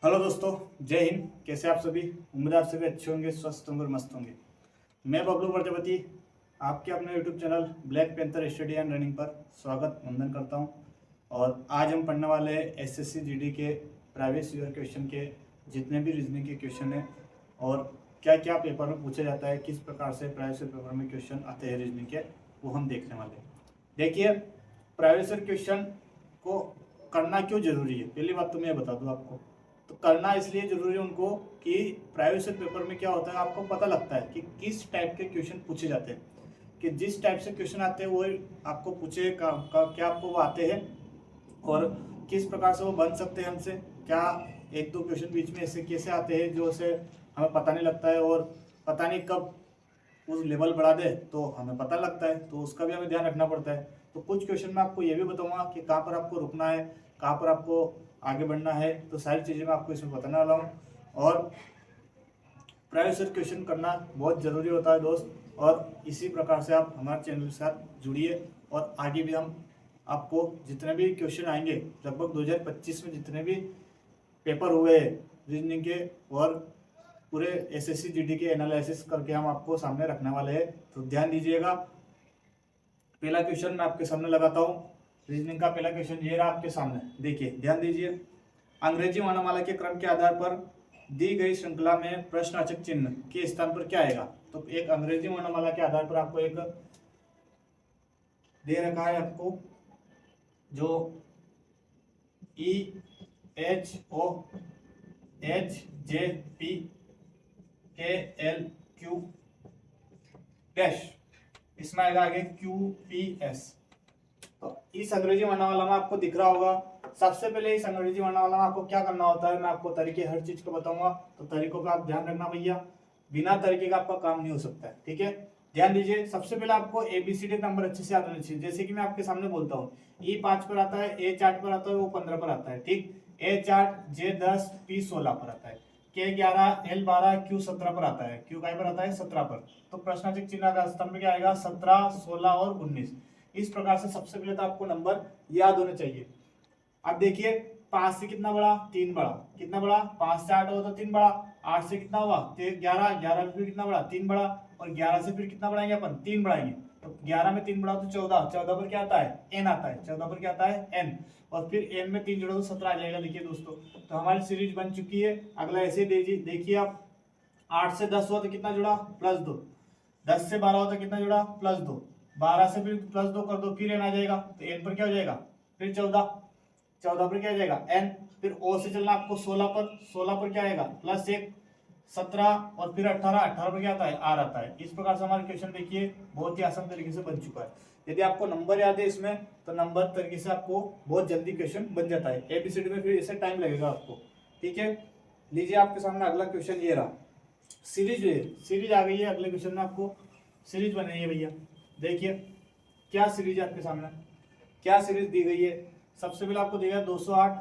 Hello दोस्तों, जय हिंद। कैसे आप सभी? उम्मीद है आप सभी अच्छे होंगे, स्वस्थ होंगे और मस्त होंगे। मैं बबलू प्रजापति आपके अपने YouTube channel black panther study and running पर स्वागत वंदन करता हूं। और आज हम पढ़ने वाले हैं एसएससी जीडी के प्रीवियस ईयर क्वेश्चन के जितने भी रीजनिंग के क्वेश्चन हैं और क्या क्या पेपर में पूछा जाता है, किस प्रकार से प्रीवियस ईयर पेपर में क्वेश्चन आते हैं रीजनिंग के, वो हम देखने वाले हैं। देखिए, प्रीवियस ईयर क्वेश्चन को करना क्यों जरूरी है, पहली बात तो मैं बता दूं आपको। तो करना इसलिए जरूरी है उनको कि प्राइवेट पेपर में क्या होता है, आपको पता लगता है कि किस टाइप के क्वेश्चन पूछे जाते हैं, कि जिस टाइप से क्वेश्चन आते हैं वो आपको पूछे क्या आपको वो आते हैं और किस प्रकार से वो बन सकते हैं हमसे। क्या एक दो क्वेश्चन बीच में ऐसे कैसे आते हैं जो से हमें पता नहीं लगता है और पता नहीं कब उस लेवल बढ़ा दे तो हमें पता लगता है, तो उसका भी हमें ध्यान रखना पड़ता है। तो कुछ क्वेश्चन में आपको ये भी बताऊंगा कि कहाँ पर आपको रुकना है, कहाँ पर आपको आगे बढ़ना है, तो सारी चीज़ें मैं आपको इसमें बताने वाला हूँ। और प्राइवेट क्वेश्चन करना बहुत ज़रूरी होता है दोस्त, और इसी प्रकार से आप हमारे चैनल के साथ जुड़िए और आगे भी हम आपको जितने भी क्वेश्चन आएंगे, लगभग 2025 में जितने भी पेपर हुए रीजनिंग के और पूरे एसएससी जीडी के एनालिसिस करके हम आपको सामने रखने वाले हैं, तो ध्यान दीजिएगा। पहला क्वेश्चन मैं आपके सामने लगाता हूँ। रीजनिंग का पहला क्वेश्चन ये रहा आपके सामने, देखिए ध्यान दीजिए। अंग्रेजी वर्णमाला के क्रम के आधार पर दी गई श्रृंखला में प्रश्नवाचक चिन्ह के स्थान पर क्या आएगा। तो एक अंग्रेजी वर्णमाला के आधार पर आपको एक दे रखा है, आपको जो E H O H J P K L Q dash, इसमें आएगा आगे क्यू पी एस। तो इस अंग्रेजी वर्णमाला में आपको दिख रहा होगा। सबसे पहले इस अंग्रेजी वर्णमाला में आपको क्या करना होता है, मैं आपको तरीके हर चीज को बताऊंगा, तो तरीकों का आप ध्यान रखना भैया, बिना तरीके का आपका काम नहीं हो सकता है, ठीक है। ध्यान दीजिए, सबसे पहले आपको एबीसीडी नंबर अच्छे से याद होने चाहिए। जैसे कि मैं आपके सामने बोलता हूँ, ई 5 पर आता है, ए 4 पर आता है, वो 15 पर आता है, ठीक। ए 4 जे 10 पी 16 पर आता है, के 11 एल 12 क्यू 17 पर आता है, क्यू काय पर आता है 17 पर। तो प्रश्नवाचक चिन्ह का स्तंभ में क्या आएगा 17, 16 और 19। इस प्रकार से सबसे पहले तो आपको नंबर याद होने चाहिए। अब देखिए, 5 से कितना बड़ा 3 बड़ा, कितना बड़ा 5 से 8 होगा तो 3 बड़ा, 8 से कितना हुआ 11, 11 से फिर कितना बड़ा 3 बड़ा, और 11 से फिर कितना बढ़ाएंगे अपन 3 बढ़ाएंगे, तो 11 में 3 बढ़ाओ तो 14, 14 पर क्या आता है एन आता है, 14 पर क्या आता है एन, और फिर एन में 3 जोड़ो तो 17 आ जाएगा। देखिए दोस्तों, तो हमारी सीरीज बन चुकी है। अगला ऐसे देखिए आप, 8 से 10 हुआ तो कितना जुड़ा +2, 10 से 12 हुआ तो कितना जुड़ा +2, 12 से फिर +2 कर दो, फिर एन आ जाएगा, तो एन पर क्या हो जाएगा फिर 14, 14 पर क्या आ जाएगा एन, फिर ओ से चलना आपको 16 पर, 16 पर क्या आएगा +1, 17 और फिर 18, 18 पर क्या आता है आर आता है। इस प्रकार से हमारा क्वेश्चन देखिए बहुत ही आसान तरीके से बन चुका है। यदि आपको नंबर याद है इसमें, तो नंबर तरीके से आपको बहुत जल्दी क्वेश्चन बन जाता है। एबीसीडी में फिर इसे टाइम लगेगा आपको, ठीक है। लीजिए आपके सामने अगला क्वेश्चन ये रहा, सीरीज आ गई है। अगले क्वेश्चन में आपको सीरीज बनाइए भैया। देखिए क्या सीरीज है आपके सामने, क्या सीरीज दी गई है। सबसे पहले आपको दिया 208,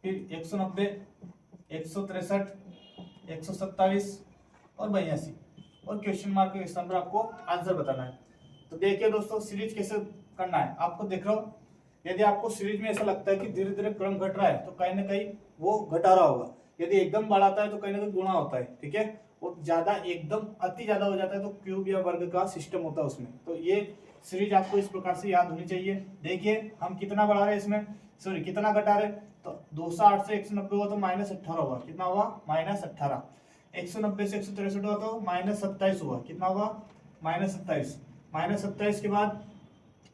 फिर 190, 163, 127 और 82, और क्वेश्चन मार्क के स्थान पर आपको आंसर बताना है। तो देखिए दोस्तों, सीरीज कैसे करना है आपको देख रहा हूँ। यदि आपको सीरीज में ऐसा लगता है कि धीरे धीरे क्रम घट रहा है, तो कहीं ना कहीं वो घटा रहा होगा। यदि एकदम बढ़ाता है तो कहीं ना कहीं गुणा होता है, ठीक है। और ज्यादा एकदम अति ज्यादा हो जाता है तो क्यूब या वर्ग का सिस्टम होता है उसमें। तो ये सीरीज आपको इस प्रकार से याद होनी चाहिए। देखिए हम कितना बढ़ा रहे हैं इसमें, सॉरी कितना घटा रहे, तो 208 से 190 हुआ तो -18 हुआ, कितना हुआ -18। 190 से 163 हुआ तो -27 हुआ, कितना हुआ -27। -27 के बाद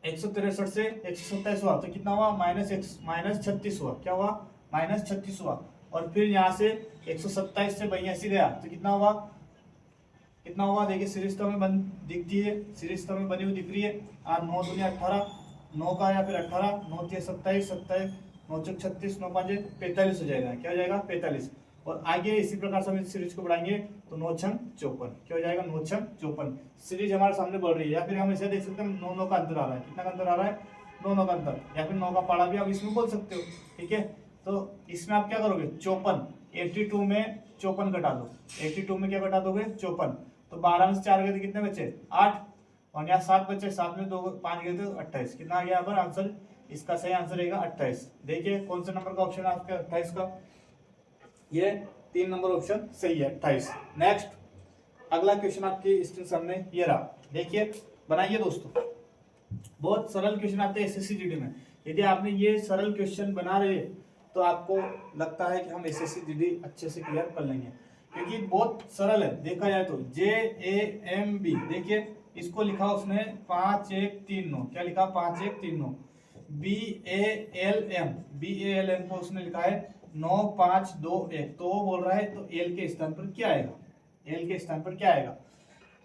163 से 127 हुआ तो कितना हुआ -36 हुआ, क्या हुआ -36 हुआ। और फिर यहाँ से 127 से 82 गया तो कितना हुआ, कितना हुआ देखिए। सीरीज तो हमें बन दिखती है, सीरीज तो हमें बनी हुई दिख रही है। 9 दूनी 18, 9 का या फिर 18, 9 3 27, 27, 9 4 36, 9 5 45 हो जाएगा, क्या हो जाएगा 45। और आगे इसी प्रकार से हम इस सीरीज को बढ़ाएंगे तो 9 6 54, क्या हो जाएगा 9 6 54। सीरीज हमारे सामने बढ़ रही है। या फिर हम इसे देख सकते हैं 9 9 का अंतर आ रहा है, कितना का अंतर आ रहा है 9 9 का अंतर, या फिर 9 का पाड़ा भी आप इसमें बोल सकते हो, ठीक है। तो इसमें आप क्या करोगे 54, 82 में 54 घटा दो, 82 में क्या घटा दोगे 54। तो 12 में से 4 गए तो कितने बचे 8, और यहाँ 7 बचे, 7 में 2 5 गए तो 28, कितना आ गया यहाँ पर आंसर। इसका सही आंसर रहेगा 28। देखिए कौन से नंबर का ऑप्शन है आपके 28 का, ये 3 नंबर ऑप्शन सही है 28। नेक्स्ट अगला क्वेश्चन आपके स्क्रीन सामने ये रहा, देखिए बनाइए दोस्तों। बहुत सरल क्वेश्चन आते हैं एसएससी जीडी में। यदि आपने ये सरल क्वेश्चन बना रहे तो आपको लगता है कि हम एसएससी जीडी अच्छे से क्लियर कर लेंगे, क्योंकि बहुत सरल है। देखा जाए तो JAMB, देखिए इसको लिखा उसने 5139, क्या लिखा 5139। BALM को उसने लिखा है 9521। तो वो बोल रहा है तो एल के स्थान पर क्या आएगा, एल के स्थान पर क्या आएगा।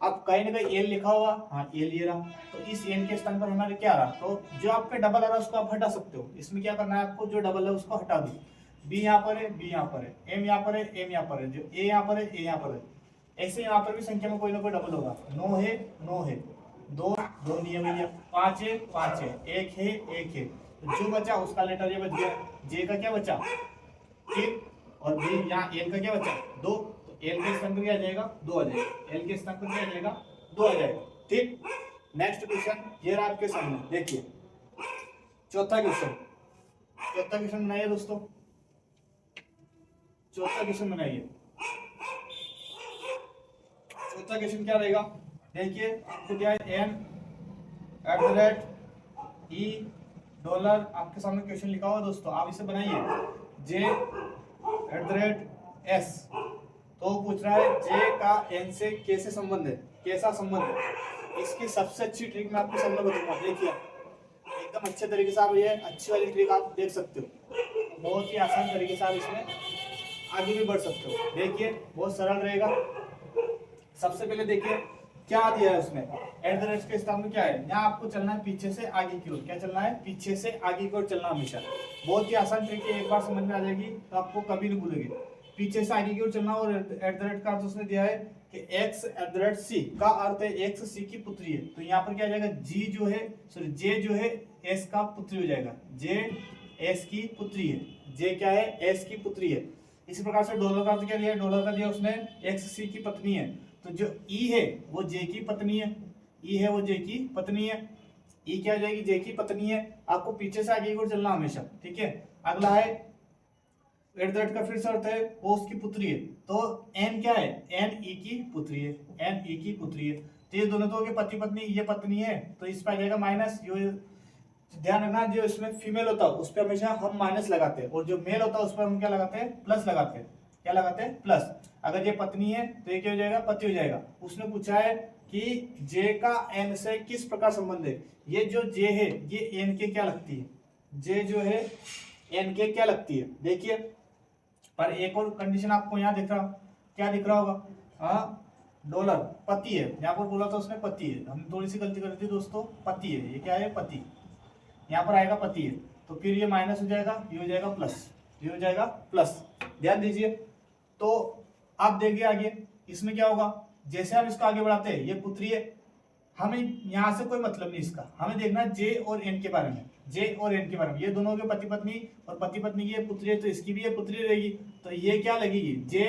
अब कहीं ना कहीं एल लिखा हुआ, हाँ एल ये रहा, तो इस एल के स्थान पर हमारे क्या रहा, तो जो आपके डबल आ रहा है उसको आप हटा सकते हो। इसमें क्या करना है आपको, जो डबल है उसको हटा दो। बी यहाँ पर है, बी यहाँ पर है, एम यहाँ पर है, एम यहाँ पर है, जो ए यहाँ पर है, ए यहाँ पर है। ऐसे यहाँ पर भी संख्या में कोई ना कोई डबल होगा। 9 है, 9 है, 2 2 नहीं है भैया, 5 है, 5 है, 1 है, 1 है। तो जो बचा उसका लेटर ये बच गया, जे का क्या बचा 1, और बी यहाँ एल का क्या बचा 2। एल के स्थान पर क्या आ जाएगा 2 आ जाएगा, एल के स्थान पर क्या आ जाएगा 2 आ जाएगा। ठीक, नेक्स्ट क्वेश्चन ये रहा आपके सामने, देखिए चौथा क्वेश्चन। चौथा क्वेश्चन बनाइए दोस्तों, चौथा क्वेश्चन बनाइए। चौथा क्वेश्चन क्या रहेगा, देखिए आपको क्या है $E आपके सामने क्वेश्चन लिखा हुआ दोस्तों, आप इसे बनाइए J@S। तो पूछ रहा है जे का एन से कैसे संबंध है, कैसा संबंध है। इसकी सबसे अच्छी ट्रिक मैं आपके सामने बताऊंगा, देखिए एकदम अच्छे तरीके से आप ये अच्छी वाली ट्रिक आप देख सकते हो। बहुत ही आसान तरीके से आप इसमें आगे भी बढ़ सकते हो। देखिए बहुत सरल रहेगा। सबसे पहले देखिए क्या दिया है उसमें, @ के स्थान में क्या है, यहाँ आपको चलना है पीछे से आगे की ओर। क्या चलना है, पीछे से आगे की ओर चलना हमेशा। बहुत ही आसान ट्रिक है, एक बार समझ में आ जाएगी तो आपको कभी नहीं भूलेगी। पीछे से आगे की ओर चलना, और @ का अर्थ उसने दिया है कि x@c का अर्थ है x c की पुत्री है। तो यहाँ पर क्या आ जाएगा, जी जो है सॉरी जे जो है s का पुत्री हो जाएगा। जे s की पुत्री है, जे क्या है s की पुत्री है। इसी प्रकार से डॉलर का अर्थ क्या दिया है, डॉलर का दिया उसने x c की पत्नी है। तो जो ई है वो जे की पत्नी है, ई है वो जे की पत्नी है, ई क्या हो जाएगी जे की पत्नी है। आपको पीछे से आगे की ओर चलना हमेशा, ठीक है। अगला है @ का फिर से अर्थ है वो उसकी पुत्री है। तो एन क्या है, एन ई की पुत्री है, एन ई की पुत्री है। तो ये दोनों तो हो गए पति पत्नी, ये पत्नी है तो इस पर आ जाएगा माइनस। ध्यान रखना जो इसमें फीमेल होता है उस पर हमेशा हम माइनस लगाते हैं, और जो मेल होता है उस पर हम क्या लगाते हैं, प्लस लगाते हैं। क्या लगाते हैं, प्लस। अगर ये पत्नी है तो ये क्या हो जाएगा, पति हो जाएगा। उसने पूछा है कि जे का एन से किस प्रकार संबंध है। ये जो जे है ये एन के क्या लगती है, जे जो है एन के क्या लगती है। देखिए पर एक और कंडीशन आपको यहाँ दिख रहा, क्या दिख रहा होगा, हाँ डॉलर पति है, यहाँ पर बोला था उसने पति है, हमने थोड़ी सी गलती कर दी दोस्तों, पति है, ये क्या है पति, यहाँ पर आएगा पति है। तो फिर ये माइनस हो जाएगा, ये हो जाएगा प्लस, ये हो जाएगा प्लस। ध्यान दीजिए। तो आप देखिए आगे इसमें क्या होगा, जैसे हम इसको आगे बढ़ाते हैं, ये पुत्री है, हमें यहाँ से कोई मतलब नहीं इसका, हमें देखना जे और एन के बारे में, जे और एन के बारे में। ये दोनों के पति पत्नी, और पति पत्नी की ये पुत्री है तो इसकी भी ये पुत्री रहेगी। तो ये क्या लगेगी, जे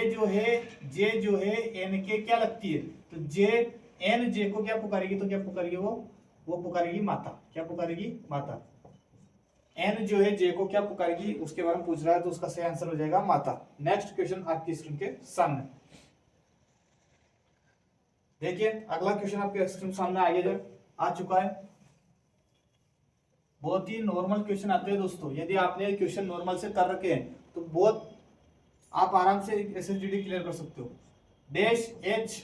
जो है एन के क्या लगती है। तो जे एन जे को क्या पुकारेगी, तो क्या पुकारेगी वो पुकारेगी माता। क्या पुकारेगी, माता। एन जो है जे को क्या पुकारेगी उसके बारे में पूछ रहा है, तो उसका सही आंसर हो जाएगा माता। नेक्स्ट क्वेश्चन आपकी स्क्रीन के सामने देखिए, अगला क्वेश्चन आपके स्क्रीन सामने आगे आ चुका है। बहुत ही नॉर्मल क्वेश्चन आते हैं दोस्तों, यदि आपने क्वेश्चन नॉर्मल से कर रखे हैं तो बहुत आप आराम से एसएसजीडी क्लियर कर सकते हो। Dash H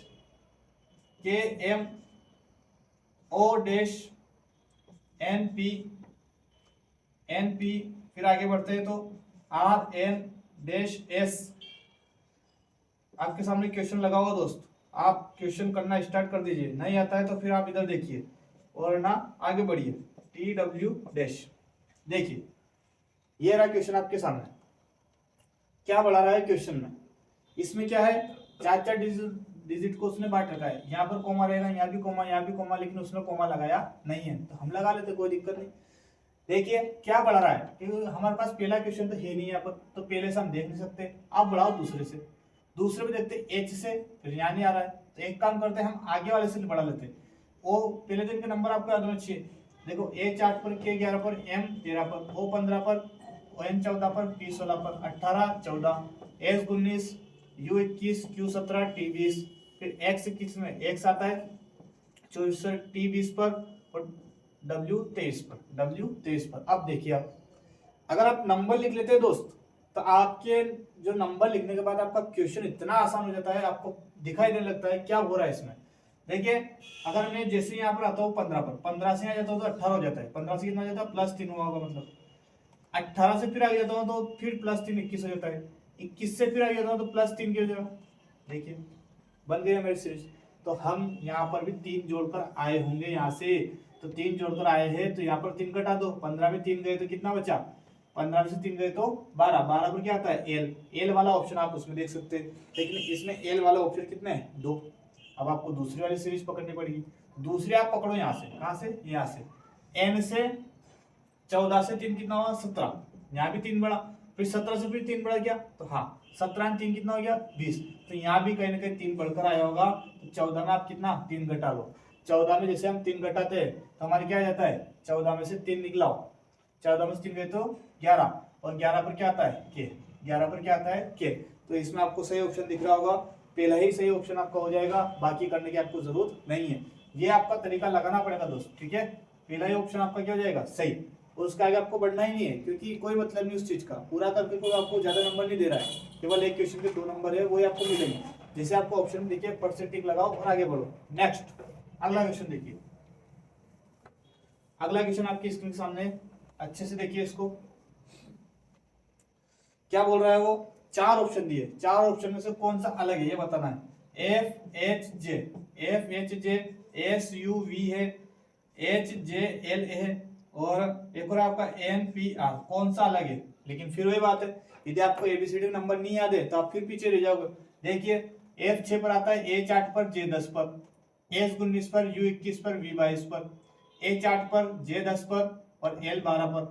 K M O dash N P, फिर आगे बढ़ते हैं तो आर एन डैश एस। आपके सामने क्वेश्चन लगा हुआ दोस्त, आप क्वेश्चन करना स्टार्ट कर दीजिए। नहीं आता है तो फिर आप इधर देखिए और ना आगे बढ़िए। टी डब्ल्यू डैश, देखिए ये रहा क्वेश्चन आपके सामने। क्या बढ़ा रहा है क्वेश्चन में, इसमें क्या है, 4 डिजिट को उसने बांट रखा है। यहाँ पर कोमा रहेगा, यहाँ भी कोमा, यहाँ भी कोमा, लेकिन उसने कोमा लगाया नहीं है, तो हम लगा लेते, कोई दिक्कत नहीं। देखिए क्या बढ़ा रहा है कि हमारे पास पहला क्वेश्चन तो है नहीं यहाँ पर, तो पहले से हम देख नहीं सकते। आप बढ़ाओ दूसरे से, दूसरे में देखते एच से, फिर यहाँ नहीं आ रहा है, तो एक काम करते हैं हम आगे वाले से बढ़ा लेते हैं। ओ पहले दिन के नंबर आपको याद होना चाहिए। देखो A8 पर, K11 पर, M13 पर, O15 पर, ON14 पर, P16 पर, 18 14 S19, U21, Q17, T20, फिर X21 में X आता है 64 T20 पर और W23 पर, W23 पर। अब देखिए आप अगर आप नंबर लिख लेते हैं दोस्त, तो आपके जो नंबर लिखने के बाद आपका क्वेश्चन इतना आसान हो जाता है, आपको दिखाई देने लगता है क्या हो रहा है इसमें। देखिए अगर मैं जैसे यहाँ पर आता हूँ 15 पर, 15 से आ जाता हूँ तो 18 हो जाता है, 15 से कितना हो जाता है +3 हुआ होगा, मतलब 18 से फिर आगे जाता हूँ तो फिर +3 21 हो जाता है, 21 से फिर आगे जाता हूँ तो +3 क्या हो जाएगा। देखिए बन गया मेरी सीरीज। तो हम यहाँ पर भी 3 जोड़कर आए होंगे यहाँ से, तो 3 जोड़कर आए हैं तो यहाँ पर 3 घटा दो, 15 में 3 गए तो कितना बचा, 15 में से 3 गए तो 12, 12 पर क्या आता है एल, एल वाला ऑप्शन आप उसमें देख सकते हैं, लेकिन इसमें एल वाला ऑप्शन कितने हैं 2। अब आपको दूसरी वाली सीरीज पकड़नी पड़ेगी, दूसरी आप पकड़ो यहाँ से, कहाँ से, यहाँ से, एन से 14 से 3 कितना हुआ 17, यहाँ भी 3 बढ़ा, फिर 17 से फिर 3 बढ़ा क्या, तो हाँ 17 में 3 कितना हो गया 20, तो यहाँ भी कहीं ना कहीं 3 बढ़कर आया होगा, तो 14 में आप कितना 3 घटा लो, 14 में जैसे हम 3 घटाते हैं तो हमारे क्या आ जाता है, 14 में से 3 निकलाओ, 14 में से 3 गए तो 11, और 11 पर क्या आता है के, 11 पर क्या आता है के। तो इसमें आपको सही ऑप्शन दिख रहा होगा, पहला ही सही ऑप्शन आपका हो जाएगा, बाकी करने की आपको जरूरत नहीं है। ये आपका तरीका लगाना पड़ेगा दोस्त, ठीक है, पहला ही ऑप्शन आपका क्या हो जाएगा सही, और उसके आगे आपको बढ़ना ही नहीं है, क्योंकि कोई मतलब नहीं उस चीज का, पूरा करके कोई आपको ज्यादा नंबर नहीं दे रहा है, केवल एक क्वेश्चन के 2 नंबर है वही आपको मिलेंगे। जैसे आपको ऑप्शन देखिए पर से टिक लगाओ और आगे बढ़ो। नेक्स्ट अगला क्वेश्चन देखिए, अगला क्वेश्चन आपकी स्क्रीन के सामने, अच्छे से देखिए इसको, क्या बोल रहा है वो, 4 ऑप्शन दिए, 4 ऑप्शन में से कौन सा अलग है ये बताना है। F H J, F H J, S U V है, एच जे एल है, और एक और आपका एन पी आर, कौन सा अलग है। लेकिन फिर वही बात है, यदि आपको एबीसीडी नंबर नहीं याद है तो आप फिर पीछे रह जाओगे। देखिए एफ 6 पर आता है, एच 8 पर, जे 10 पर, एस 19 पर, यू 21 पर, वी 22 पर, एच 8 पर, जे 10 पर और एल 12 पर,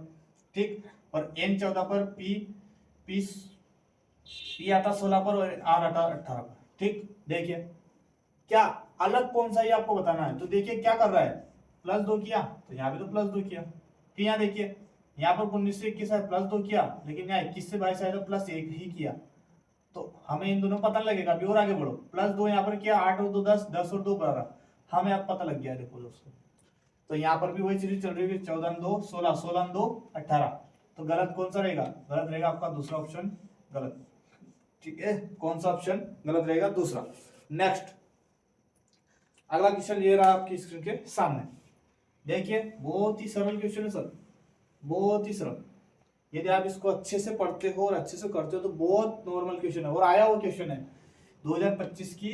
ठीक, और एन 14 पर, पी पी पी आता 16 पर और आर आता 18 पर, ठीक। देखिए क्या अलग कौन सा ये आपको बताना है। तो देखिए क्या कर रहा है, +2 किया तो यहाँ भी तो +2 किया, फिर यहाँ देखिए यहाँ पर 19 से 21 है +2 किया, लेकिन यहाँ 21 से 22 आया तो +1 ही किया। तो हमें इन दोनों पता लगेगा, अभी और आगे बढ़ो, +2 यहाँ पर किया, 8 और 2 10, 10 और 2 12, हमें अब पता लग गया। देखो दोस्तों, तो यहाँ पर भी वही चीज चल रही है, 14 में 2 16, 16 में 2 18, तो गलत कौन सा रहेगा, गलत रहेगा आपका दूसरा ऑप्शन, गलत, ठीक है, कौन सा ऑप्शन गलत रहेगा, दूसरा। नेक्स्ट अगला क्वेश्चन ये रहा आपकी स्क्रीन के सामने, देखिए बहुत ही सरल क्वेश्चन है सर, बहुत ही सरल, यदि आप इसको अच्छे से पढ़ते हो और अच्छे से करते हो तो बहुत नॉर्मल क्वेश्चन है, और आया हुआ क्वेश्चन है 2025 की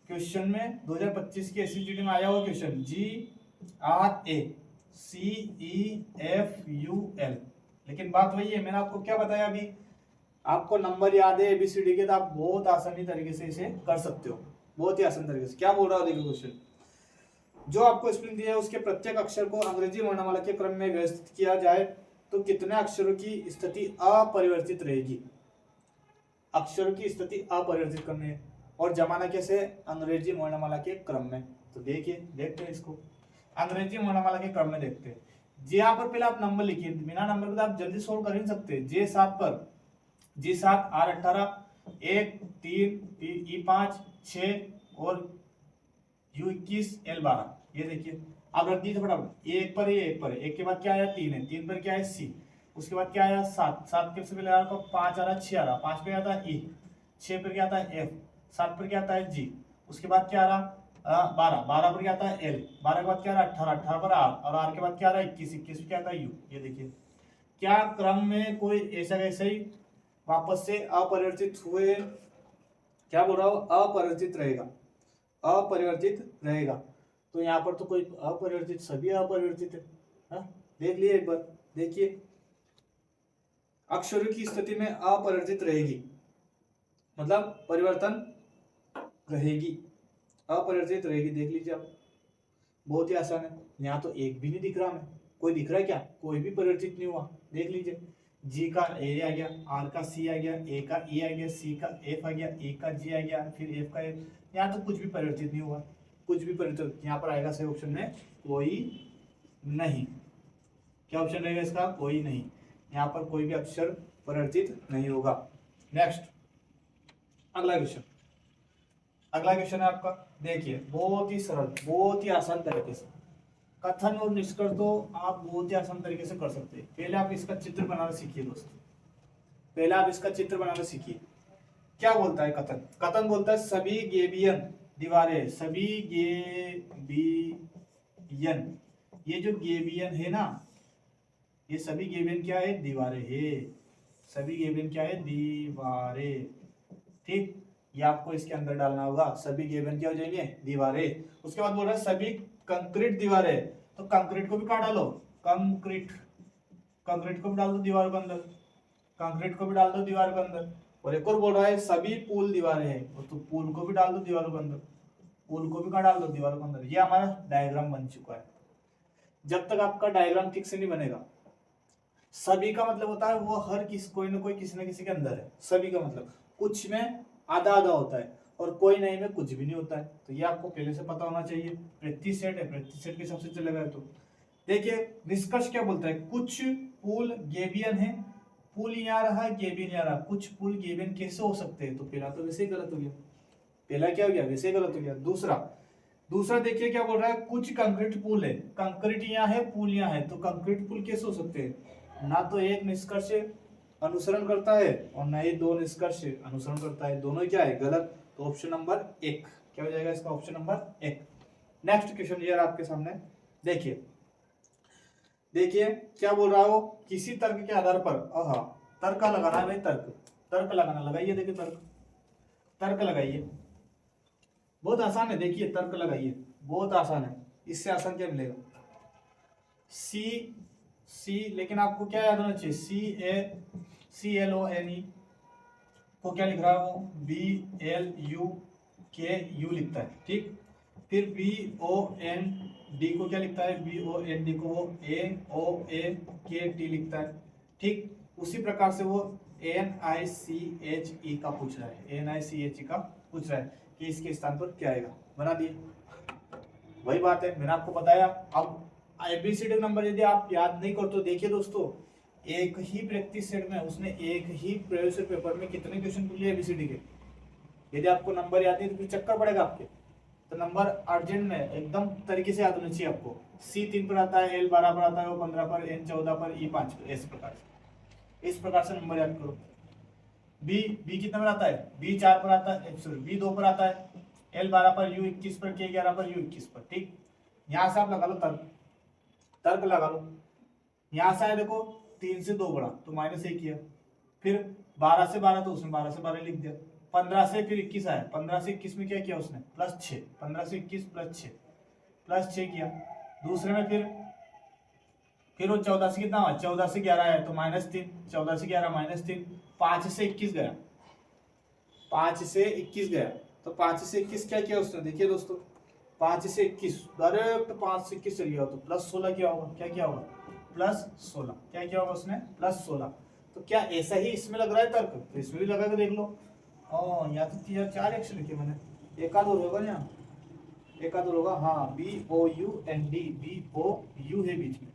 क्वेश्चन में, 2025 की एससीजीटी में आया हुआ क्वेश्चन, GRACEFUL। लेकिन बात वही है, मैंने आपको क्या बताया अभी, आपको नंबर याद है एबीसीडी के तो आप बहुत आसानी तरीके से इसे कर सकते हो, बहुत ही आसान तरीके से। क्या बोल रहा है देखो क्वेश्चन, जो आपको स्पेलिंग दिया है उसके प्रत्येक अक्षर को अंग्रेजी वर्णमाला के क्रम में व्यवस्थित किया जाए तो कितने अक्षरों की स्थिति अपरिवर्तित रहेगी। अक्षरों की स्थिति अपरिवर्तित करनी है और जमाना कैसे, अंग्रेजी वर्णमाला के क्रम में। तो देखिए देखते हैं इसको, अंग्रेजी वर्णमाला के क्रम में देखते हैं। जे यहाँ पर पहले आप नंबर लिखिए, बिना नंबर के तो आप जल्दी सोल्व कर ही नहीं सकते। J7 पर, G7 R18 1 3 E5 6 और U21 L12, ये देखिए आप रख दीजिए फटाफट, एक पर एक पर, एक के बाद क्या आया 3 है, 3 पर क्या है C, उसके बाद क्या आया 7, 7 के से पहले आपका 5 आ रहा, 6 आ रहा, 5 पे आता है E, 6 पर क्या आता है F, 7 पर क्या आता है G, उसके बाद क्या आ रहा 12, 12 पर क्या आता है L, 12 के बाद क्या आ रहा 18, 18 पर R, और R के बाद क्या आ रहा है 21, 21 पर क्या आता है U। ये देखिए क्या क्रम में कोई ऐसा कैसे ही वापस से अपरिवर्तित हुए, क्या बोल रहा हूँ, अपरिवर्तित रहेगा, अपरिवर्तित रहेगा। तो यहाँ पर तो कोई अपरिवर्तित, सभी अपरिवर्तित है, हाँ? देख लिए एक बार, देखिए अक्षरों की स्थिति में अपरिवर्तित रहेगी मतलब परिवर्तन रहेगी, अपरिवर्तित रहेगी, देख लीजिए आप, बहुत ही आसान है। यहाँ तो एक भी नहीं दिख रहा हमें, कोई दिख रहा है क्या, कोई भी परिवर्तित नहीं हुआ, देख लीजिए G का A आ गया, R का C आ गया, A का E आ गया, C का F आ गया, A का G आ गया, फिर F का F, यहाँ तो कुछ भी परिवर्तित नहीं हुआ, कुछ भी परिवर्तित, यहाँ पर आएगा सही ऑप्शन में कोई नहीं। क्या ऑप्शन रहेगा इसका, कोई नहीं, यहाँ पर कोई भी अक्षर परिवर्तित नहीं होगा। नेक्स्ट अगला क्वेश्चन, अगला क्वेश्चन है आपका, देखिए बहुत ही सरल, बहुत ही आसान तरीके से कथन और निष्कर्ष तो आप बहुत ही आसान तरीके से कर सकते हैं। पहले आप इसका चित्र बनाना सीखिए दोस्तों, पहले आप इसका चित्र बनाना सीखिए। क्या बोलता है कथन? कथन बोलता है सभी गेबियन दीवारें, सभी गेबियन, ये जो गेबियन है ना, ये सभी गेबियन क्या है? दीवारें है। सभी गेबियन क्या है? दीवारें। ठीक, ये आपको इसके अंदर डालना होगा। सभी गेबियन क्या हो जाएंगे? दीवारें। उसके बाद बोल रहा है सभी कंक्रीट दीवारें, तो कंक्रीट को भी कहाँ डालो? कंक्रीट, कंक्रीट को भी डाल दो दीवार के अंदर, कंक्रीट को भी डाल दो दीवार के अंदर। और एक और बोल रहा है सभी पुल दीवारें हैं, तो पुल को भी डाल दो दीवारों के अंदर, पुल को भी कहाँ डाल दो? दीवारों के अंदर। ये हमारा डायग्राम बन चुका है। जब तक आपका डायग्राम ठीक से नहीं बनेगा, सभी का मतलब होता है वो हर किस कोई ना कोई किसी न किसी के अंदर है। सभी का मतलब कुछ में आधा आधा होता है और कोई नहीं में कुछ भी नहीं होता है, तो ये आपको पहले से पता होना चाहिए। प्रति सेट है, प्रति सेट के हिसाब से चलेगा। तो देखिए निष्कर्ष क्या बोलता है? कुछ पुल गेबियन है, पुल यहाँ रहा, गेबियन यहाँ रहा, कुछ पुल गेबियन कैसे हो सकते हैं? तो पहला तो वैसे ही गलत हो गया, पहला क्या हो गया? वैसे ही गलत हो गया। दूसरा, दूसरा देखिए क्या बोल रहा है? कुछ कंक्रीट पुल है, कंक्रीट यहाँ है, पुल यहाँ है, तो कंक्रीट पुल कैसे हो सकते हैं? ना तो एक निष्कर्ष अनुसरण करता है और ना ही दो निष्कर्ष अनुसरण करता है, दोनों क्या है? गलत। तो ऑप्शन नंबर एक क्या हो जाएगा इसका? ऑप्शन नंबर एक। नेक्स्ट क्वेश्चन यार आपके सामने देखिए, देखिए क्या बोल रहा है वो? किसी तर्क के आधार पर, तर्क लगाना है भाई, तर्क, तर्क लगाना। लगाइए, देखिए तर्क, तर्क लगाइए, बहुत आसान है। देखिए तर्क लगाइए, बहुत आसान है, इससे आसान क्या मिलेगा? सी, सी, लेकिन आपको क्या याद होना चाहिए? CLONE को क्या लिख रहा है वो? BLUKU लिखता है, ठीक। फिर BOND को क्या लिखता है? BOND को वो AOAKT लिखता है, ठीक। उसी प्रकार से वो NICHE का पूछ रहा है, NICHE का पूछ रहा है कि इसके स्थान पर क्या आएगा? बना दिए, वही बात है मैंने आपको बताया। अब ABCD नंबर यदि आप याद नहीं करते तो देखिए दोस्तों, एक ही प्रैक्टिस सेट में उसने एक ही प्रयोज्य पेपर में कितने क्वेश्चन पूछ लिए ABCD के। यदि आपको नंबर याद नहीं तो फिर चक्कर पड़ेगा आपके। तो नंबर अर्जेंट में एकदम तरीके से याद होना चाहिए आपको। C 3 पर आता है, L 12 पर आता है, O 15 पर, N 14 पर, E 5 पर, इस प्रकार से, इस प्रकार से नंबर याद करो। B कितने पर आता है? B 4 पर आता है, सॉरी B 2 पर आता है, L 12 पर, U 21 पर, K 11 पर, U 21 पर, ठीक। यहाँ से आप लगा लो तर्क, तर्क लगा लो। यहाँ से आए देखो 3 से 2 बढ़ा तो -1 किया, फिर 12 से 12 तो उसने 12 से 12 लिख दिया, 15 से फिर 21 आया, 15 से 21 में क्या किया उसने? +6, 15 से 21 +6 किया। दूसरे में फिर वो 14 से कितना हुआ? 14 से 11 आया तो -3, 14 से 11 -3, 5 से 21 गया, 5 से 21 गया, तो 5 से 21 क्या किया उसने? देखिए दोस्तों 5 से 21 डायरेक्ट 5 से 21 चल गया, तो +16 क्या होगा? क्या क्या होगा? +16, क्या क्या होगा उसने? +16। तो क्या ऐसा ही इसमें लग रहा है तर्क? तो इसमें भी लगा के देख लो। यहाँ तो 4 अक्षर लिखे मैंने, एक आध और होगा यहाँ, एक आध और होगा। हाँ, BOUND, BOU है बीच में,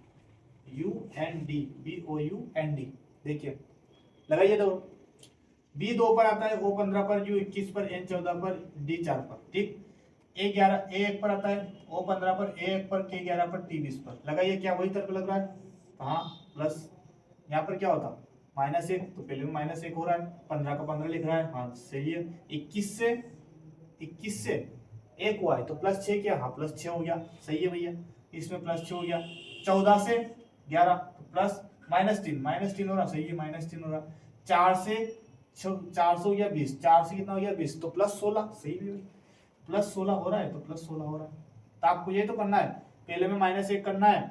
UND, BOUND। देखिए लगाइए, दो B 2 पर आता है, O 15 पर, U 21 पर, N 14 पर, D 4 पर, ठीक। A 1 पर आता है, O 15 पर, A 1 पर, K 11 पर, T 20 पर। लगाइए, क्या वही तर्क लग रहा है? हाँ, प्लस यहाँ पर क्या होता? -1, तो पहले में -1 हो रहा है, 15 का 15 लिख रहा है, हाँ सही है। 21 से 1 हुआ है तो +6 किया, हाँ +6 हो गया, सही है भैया, इसमें +6 हो गया। 14 से 11 तो -3 हो रहा, सही है, -3 हो रहा। 4 से 20, 4 से कितना हो गया? 20, तो +16, सही है भाई, +16 हो रहा है, तो +16 हो रहा है। तो आपको ये तो करना है, पहले में -1 करना है,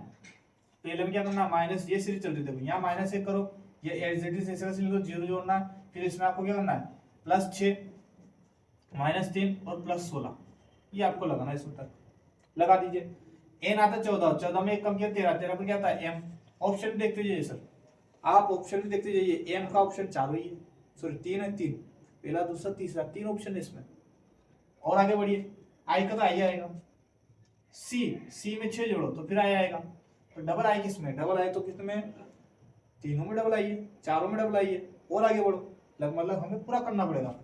पहले में क्या करना है? माइनस, ये सीरीज चल रही थी, यहाँ -1 करो, ये एग्जैक्टली ऐसे वैसे लिखो, 0 जोड़ना, फिर इसमें आपको क्या करना है? +6, -3 और +16, ये आपको लगाना है इसमें तक, लगा दीजिए। n आता है 14, 14 में 1 कम किया 13, 13 पर क्या आता है? m। ऑप्शन देखते जाइए सर, आप ऑप्शन देखते जाइए। m का ऑप्शन 4 ही है, सॉरी 3 है, 3 पहला, दूसरा, तीसरा, 3 ऑप्शन है इसमें। और आगे बढ़िए, i का तो i आएगा, c में 6 जोड़ो तो फिर i आएगा। तो डबल आई किसमें? डबल आई तो किसमें? तीनों में डबल आई है, चारों में डबल आई है। और आगे बढ़ो, मतलब हमें पूरा करना पड़ेगा।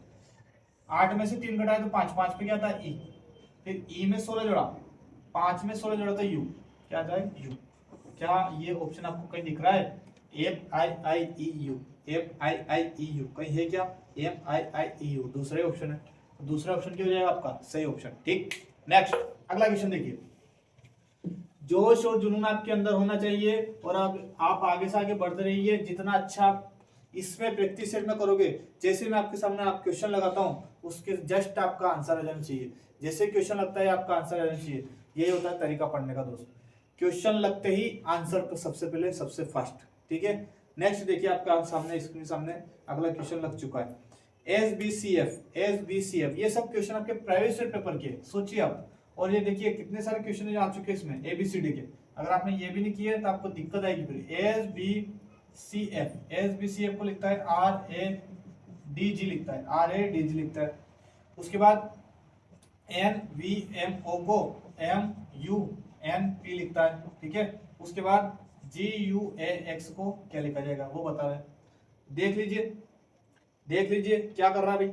8 में से 3 घटाए तो 5, 5 पे क्या आता है ई, फिर ई में 16 जोड़ा, 5 में 16 जोड़ा तो यू, क्या आता है यू। क्या ये ऑप्शन आपको कहीं दिख रहा है? F I I E U, F I I E U कहीं है क्या? F I I E U दूसरा ऑप्शन है, तो दूसरा ऑप्शन क्या हो जाएगा आपका सही ऑप्शन। ठीक, नेक्स्ट अगला क्वेश्चन देखिए। जोश और जुनून आपके अंदर होना चाहिए और आप आगे से आगे बढ़ते रहिए। जितना अच्छा आप इसमें प्रैक्टिस सेट में करोगे, जैसे मैं आपके सामने आप क्वेश्चन लगाता हूँ उसके जस्ट आपका आंसर आ जाना चाहिए। जैसे क्वेश्चन लगता है आपका आंसर आ जाना चाहिए। यही होता है तरीका पढ़ने का दोस्त, क्वेश्चन लगते ही आंसर तो सबसे पहले सबसे फास्ट। ठीक है, नेक्स्ट देखिए आपका सामने स्क्रीन सामने अगला क्वेश्चन लग चुका है। SBCF, SBCF ये सब क्वेश्चन आपके प्राइवेट सेट पेपर के, सोचिए आप। और ये देखिए कितने सारे क्वेश्चन आ चुके हैं इसमें ABCD के। अगर आपने ये भी नहीं किए तो आपको दिक्कत आएगी फिर। SBCF को लिखता है RADG लिखता है, RADG लिखता है। उसके बाद NVMO को MUNP लिखता है। ठीक है, उसके बाद GUAX को क्या लिखा जाएगा वो बता रहे हैं। देख लीजिए, देख लीजिए क्या कर रहा है भाई,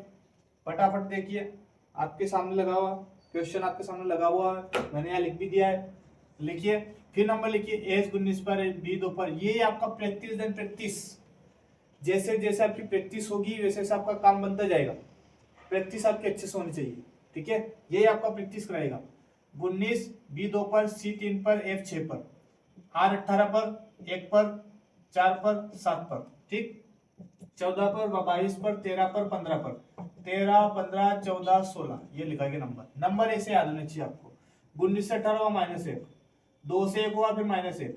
फटाफट देखिए। आपके सामने लगा हुआ क्वेश्चन, आपके सामने लगा हुआ है, मैंने यहाँ लिख भी दिया है। लिखिए, फिर नंबर लिखिए S19 पर, B2 पर। ये आपका प्रैक्टिस देन प्रैक्टिस, जैसे जैसे आपकी प्रैक्टिस होगी वैसे वैसे आपका काम बनता जाएगा। प्रैक्टिस आपकी अच्छे से होनी चाहिए। ठीक है, यही आपका प्रैक्टिस कराएगा। 19 B2 पर, C3 पर, F6 पर, R18 पर, 1 पर, 4 पर, 7 पर। ठीक, 14 पर, 22 पर, 13 पर, 15 पर, 13, 15, 14, 16 ये लिखा गया नंबर। नंबर ऐसे याद होने चाहिए आपको। 19 से 18 हुआ -1, 2 से 1 हुआ फिर -1,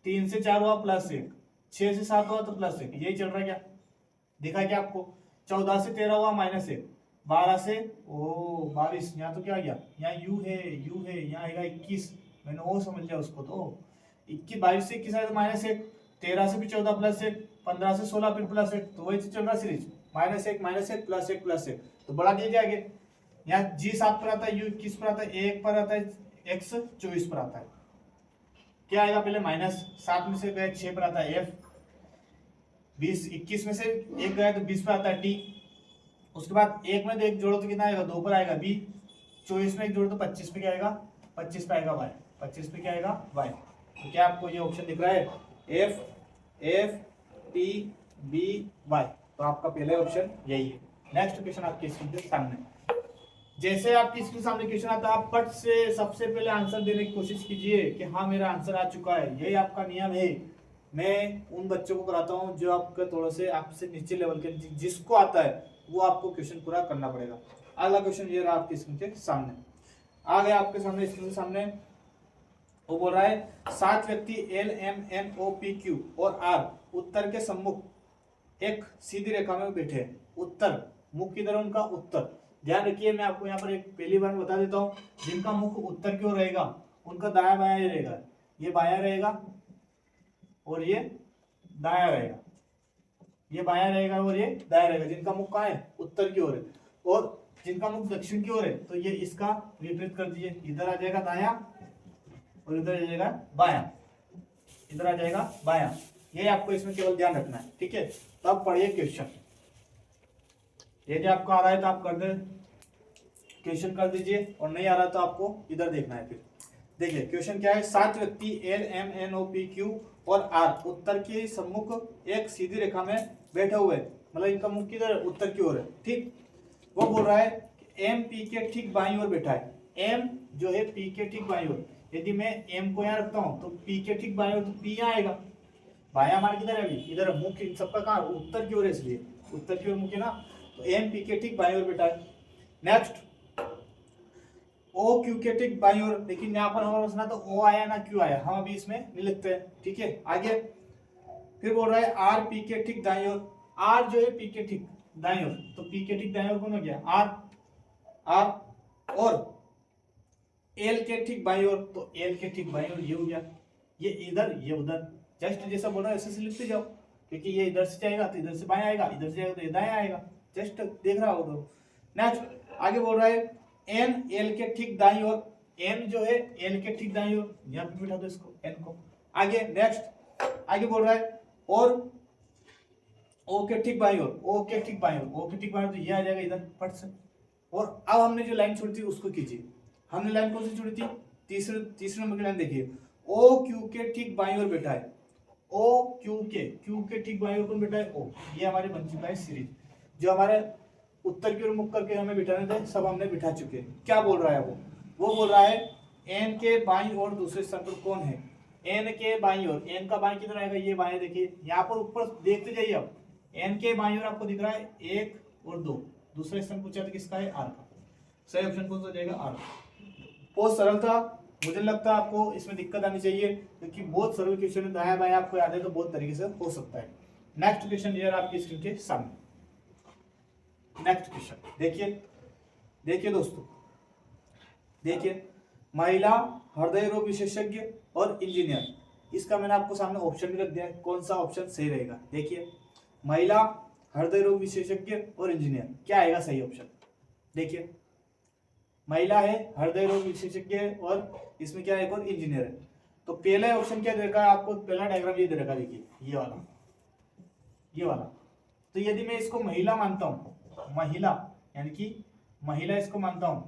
3 से 4 हुआ +1, 6 से 7 हुआ तो +1। यही चल रहा है क्या? दिखा क्या आपको? 14 से 13 हुआ -1, 12 से 22, यहाँ तो क्या आ गया, यहाँ यू है, यहाँ आएगा 21। मैंने वो समझ लिया उसको, तो 21, 22 से 21 आया तो -1, 13 से भी 14 +1, 15 से 16 फिर +1, तो वही चल रहा सीरीज, -1 -1 +1 +1, तो बढ़ा दिया आगे। यहाँ G 7 पर आता है, U 21 पर आता है, A 1 पर आता है, X 24 पर आता है। क्या आएगा पहले? -7 में से गए 6 पर आता है F, 21 में से 1 गया तो 20 पर आता है T। उसके बाद 1 में 1 जोड़ो तो कितना आएगा? 2 पर आएगा B। 24 में 1 जोड़ो तो 25 पे क्या आएगा? 25 पे आएगा Y। 25 पे क्या आएगा? Y। तो क्या आपको ये ऑप्शन दिख रहा है? FTBY। तो आपका पहला ऑप्शन यही है। नेक्स्ट क्वेश्चन आपके स्क्रीन के सामने, जैसे आपकी स्क्रीन सामने क्वेश्चन आता है आप फट से सबसे पहले आंसर देने की कोशिश कीजिए कि हाँ मेरा आंसर आ चुका है। यही आपका नियम है। मैं उन बच्चों को कराता हूँ जो आपके थोड़े से आपसे नीचे लेवल के, जिसको आता है वो आपको क्वेश्चन पूरा करना पड़ेगा। अगला क्वेश्चन ये रहा आपकी स्क्रीन के सामने, आ गया आपके सामने स्क्रीन के सामने। वो बोल रहा है 7 व्यक्ति LMNOPQ और R उत्तर के सम्मुख एक सीधी रेखा में बैठे हैं। उत्तर मुख किधर है उनका? उत्तर। ध्यान रखिए, मैं आपको यहाँ पर एक पहली बार बता देता हूँ, जिनका मुख उत्तर की ओर रहेगा उनका दाया बाया ही रहेगा। ये बाया रहेगा और ये दाया रहेगा, ये बाया रहेगा और ये दाया रहेगा। जिनका मुख कहाँ है? उत्तर की ओर है। और जिनका मुख दक्षिण की ओर है तो ये इसका विपरीत कर दीजिए, इधर आ जाएगा दाया और इधर आ जाएगा बाया, इधर आ जाएगा बाया। ये आपको इसमें केवल ध्यान रखना है। ठीक है, तो अब पढ़िए क्वेश्चन। यदि आपको आ रहा है तो आप कर दे, क्वेश्चन कर दीजिए, और नहीं आ रहा तो आपको इधर देखना है। फिर देखिए क्वेश्चन क्या है। 7 व्यक्ति LMNOPQ और R उत्तर के सम्मुख एक सीधी रेखा में बैठे हुए, मतलब इनका मुख किधर है? उत्तर की ओर है। ठीक, वो बोल रहा है M P के ठीक बाईं ओर बैठा है। M जो है P के ठीक बाईं ओर। यदि मैं M को यहाँ रखता हूँ तो P के ठीक बाईं ओर, तो P यहाँ आएगा। बाया हमारा किधर है? अभी इधर मुख इन सबका कहाँ? उत्तर की ओर है, इसलिए उत्तर की ओर मुख है ना, तो M P के ठीक बाईं ओर बैठा है। नेक्स्ट O Q के ठीक बाईं ओर, लेकिन यहाँ पर हमारा सुना तो O आया ना Q आया, हम अभी इसमें नहीं लिखते हैं। ठीक है, आगे फिर बोल रहा है R P के ठीक दाईं ओर। R जो है P के ठीक दाईं ओर, तो P के ठीक दाईं ओर कौन हो गया? R। और L के ठीक बाईं ओर, तो L के ठीक बाईं ओर ये हो गया। ये इधर ये उधर, जस्ट जैसा बोल रहा है ऐसे लिखते जाओ, क्योंकि ये इधर से जाएगा तो इधर से बाएं आएगा, इधर से जाएगा तो ये दाएं आएगा। जस्ट देख रहा हो तो। नेक्स्ट आगे बोल रहा है N L के ठीक दाईं ओर। N जो है L के ठीक दाईं ओर, यहाँ पे बिठा दो इसको N को। आगे नेक्स्ट आगे बोल रहा है और O के ठीक बाईं ओर, O के ठीक बाईं ओर, O के ठीक बाईं ओर, तो ये आ जाएगा इधर फट से। और अब हमने जो लाइन छोड़ी थी उसको कीजिए। हमने लाइन कौन सी छोड़ी थी, तीसरे नंबर की लाइन देखिए, ओ क्यू के ठीक बाईं ओर बैठा है, ओ क्यू के ठीक बाईं ओर कौन बैठा है, ओ। ये हमारी बन चुका है सीरीज। जो हमारे उत्तर की ओर मुख करके हमें बिठाने थे सब हमने बिठा चुके हैं। क्या बोल रहा है वो बोल रहा है एन के बाईं ओर दूसरे स्थान पर कौन है, एन के बाईं ओर, एन का बाईं किधर आएगा, ये बाएं देखिए, यहाँ पर ऊपर देखते जाइए आप, एन के बाईं ओर आपको दिख रहा है 1 और 2, दूसरा स्थान पूछा था किसका है, आर का। सही ऑप्शन कौन सा हो जाएगा, आर। बहुत सरल था, मुझे लगता है आपको इसमें दिक्कत आनी चाहिए क्योंकि बहुत सरल क्वेश्चन, दाया बाया आपको याद है तो बहुत तरीके से हो सकता है। नेक्स्ट क्वेश्चन ये आपकी स्क्रीन के सामने। नेक्स्ट क्वेश्चन देखिए दोस्तों, देखिए महिला हृदय रोग विशेषज्ञ और इंजीनियर, इसका मैंने आपको सामने ऑप्शन भी रख दिया है, कौन सा ऑप्शन सही रहेगा। देखिए महिला हृदय रोग विशेषज्ञ और इंजीनियर, क्या आएगा सही ऑप्शन। देखिए महिला है, हृदय रोग विशेषज्ञ है और इसमें क्या है, एक और इंजीनियर है। तो पहला ऑप्शन क्या दे रखा है आपको, पहला डायग्राम ये दे रखा है, देखिए ये वाला। तो यदि मैं इसको महिला मानता हूं, महिला यानी कि महिला इसको मानता हूं,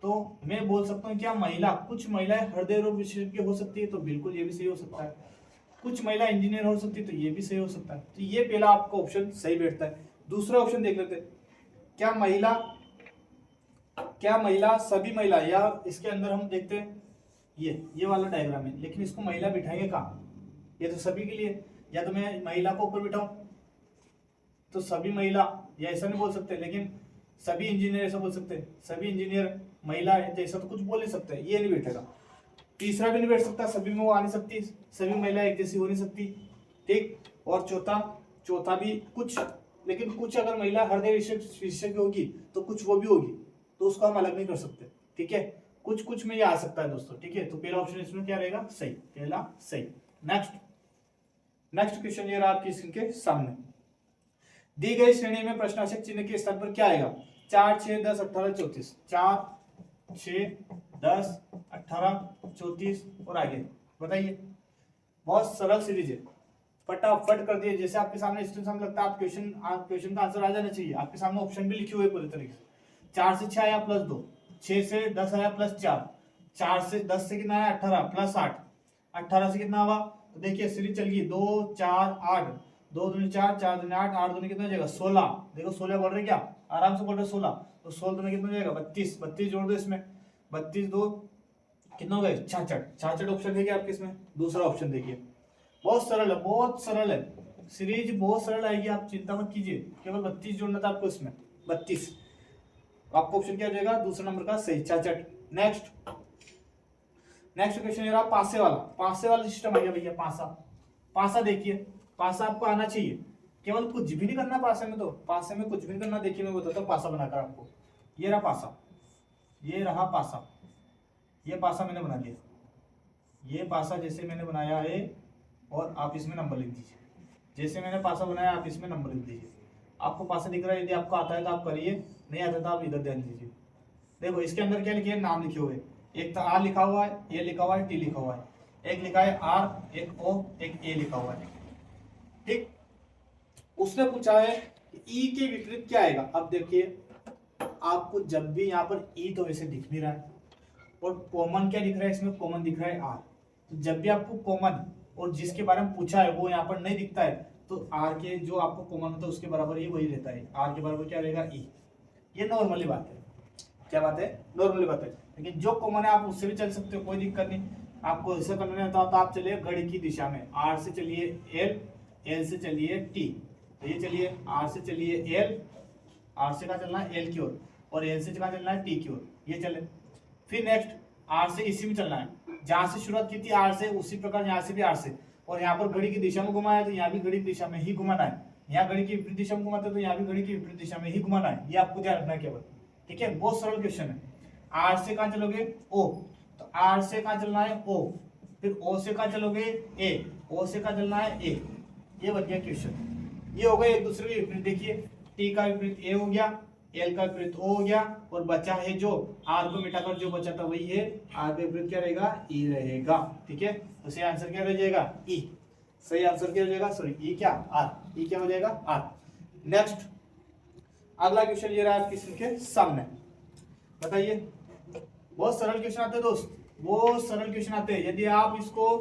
तो मैं बोल सकता हूं क्या महिला, कुछ महिलाएं हृदय रोग विशेषज्ञ हो सकती है, तो बिल्कुल ये भी सही हो सकता है। कुछ महिला इंजीनियर हो सकती है, तो ये भी सही हो सकता है। तो ये पहला आपका ऑप्शन सही बैठता है। दूसरा ऑप्शन देख लेते हैं, क्या महिला सभी महिला, या इसके अंदर हम देखते हैं ये वाला डायग्राम है, लेकिन इसको महिला बिठाएंगे कहाँ, ये तो सभी के लिए। या तो मैं महिला को ऊपर बिठाऊं तो सभी महिला, या ऐसा नहीं बोल सकते, लेकिन सभी इंजीनियर ऐसा बोल सकते हैं, सभी इंजीनियर महिला है जैसा तो कुछ बोल नहीं सकते, ये नहीं बैठेगा। तीसरा भी नहीं बैठ सकता, सभी में वो आ नहीं सकती, सभी महिला एक जैसी हो नहीं सकती, ठीक। और चौथा भी कुछ, लेकिन कुछ अगर महिला हृदय विशेषज्ञ होगी तो कुछ वो भी होगी, तो उसको हम अलग नहीं कर सकते, ठीक है। कुछ में ये आ सकता है दोस्तों, ठीक है। तो पहला ऑप्शन इसमें क्या रहेगा, सही, पहला सही। नेक्स्ट क्वेश्चन ये रहा आपकी स्क्रीन के सामने। दी गई श्रेणी में प्रश्नार्थक चिन्ह के स्थान पर क्या आएगा, 4, 6, 10, 18, 34, 4, 6, 10, 18, 34 और आगे बताइए। बहुत सरल सीरीज है, फटाफट कर दिए। जैसे आपके सामने स्क्रीन लगता है, आप क्वेश्चन का आंसर आ जाना चाहिए। आपके सामने ऑप्शन भी लिखे हुए पूरी तरीके से। 4 से 6 आया +2, 6 से 10 आया +4, 4 से 10 से कितना आया 18 +8, 18 से कितना हुआ, तो देखिए सीरीज चल गई 2, 4, 8, 2 दूनी 4, 4 दूनी 8, 8 दूनी कितना हो जाएगा 16। देखो 16 बोल रहे क्या, आराम से बोल रहे 16, तो 16 दूनी कितना हो जाएगा 32, 32 जोड़ दो इसमें, 32 2 कितना हो गए 66, 66 ऑप्शन है क्या आपके इसमें। दूसरा ऑप्शन देखिए, बहुत सरल है सीरीज, बहुत सरल आएगी, आप चिंता मत कीजिए। केवल 32 जोड़ना था आपको इसमें, 32। आपको ऑप्शन क्या हो जाएगा, दूसरा नंबर का सही, 66। नेक्स्ट क्वेश्चन ये रहा पासे वाला सिस्टम आ गया भैया। पासा देखिए, पासा आपको आना चाहिए, केवल कुछ भी नहीं करना पासे में, तो पासे में कुछ भी नहीं करना। देखिए मैं बताता हूँ पासा बनाकर आपको। ये रहा पासा, ये पासा मैंने बना दिया। ये पासा जैसे मैंने बनाया है, और आप इसमें नंबर लिख दीजिए। जैसे मैंने पासा बनाया आप इसमें नंबर लिख दीजिए। आपको पासा दिख रहा है, यदि आपको आता है तो आप करिए, नहीं आता तो आप इधर ध्यान दीजिए। देखो इसके अंदर क्या लिखे, नाम लिखे हुए, एक तो आर लिखा हुआ है, ए लिखा हुआ है, टी लिखा हुआ है, एक लिखा है आर, एक ओ, एक ए लिखा हुआ है, ठीक। उसने पूछा है ई के विपरीत क्या आएगा। अब देखिए आपको जब भी यहाँ पर ई तो वैसे दिख नहीं रहा है, और कॉमन क्या दिख रहा है इसमें, कॉमन दिख रहा है आर। तो जब भी आपको कॉमन और जिसके बारे में पूछा है वो यहाँ पर नहीं दिखता है, तो आर के जो आपको कॉमन होता है उसके बराबर ही वही रहता है, आर के बराबर क्या रहेगा ई। ये नॉर्मली बात है, क्या बात है, नॉर्मली बात है। लेकिन जो कॉमन है आप उससे भी चल सकते हो, कोई दिक्कत नहीं। आपको ऐसे करना नहीं आता तो आप चलिए घड़ी की दिशा में, आर से चलिए एल, एल से चलिए टी, तो ये चलिए आर से चलिए एल, आर से कहाँ चलना है एल की ओर, और एल से कहाँ चलना है टी की ओर, ये चले। फिर नेक्स्ट आर से इसी में चलना है, जहां से शुरुआत की थी आर से उसी प्रकार यहाँ से भी आर से, और यहाँ पर घड़ी की दिशा में घुमाया तो यहाँ भी घड़ी की दिशा में ही घुमाना है। यहाँ घड़ी की विपरीत दिशा में घुमाते तो यहाँ भी घड़ी की विपरीत दिशा में ही घुमाना है, ये आपको ध्यान रखना है केवल, ठीक है। बहुत सरल क्वेश्चन है। आर से कहाँ चलोगे ओ, तो आर से कहाँ चलना है ओ, फिर ओ से कहाँ चलोगे ए, ओ से कहाँ चलना है ए, ये बन गया क्वेश्चन। ये हो गया एक दूसरे के विपरीत। देखिए टी का विपरीत ए हो गया, एल का विपरीत ओ हो गया, और बचा है जो आर को मिटाकर जो बचा था वही है, आर का विपरीत क्या रहेगा ई रहेगा, ठीक है। तो सही आंसर क्या रह जाएगा ई, सही आंसर क्या हो जाएगा, सॉरी ई क्या आर, ई क्या हो जाएगा आर। नेक्स्ट अगला क्वेश्चन ये रहा आपके स्क्रीन के सामने, बताइए। बहुत सरल क्वेश्चन आते हैं दोस्त, बहुत सरल क्वेश्चन आते हैं। यदि आप इसको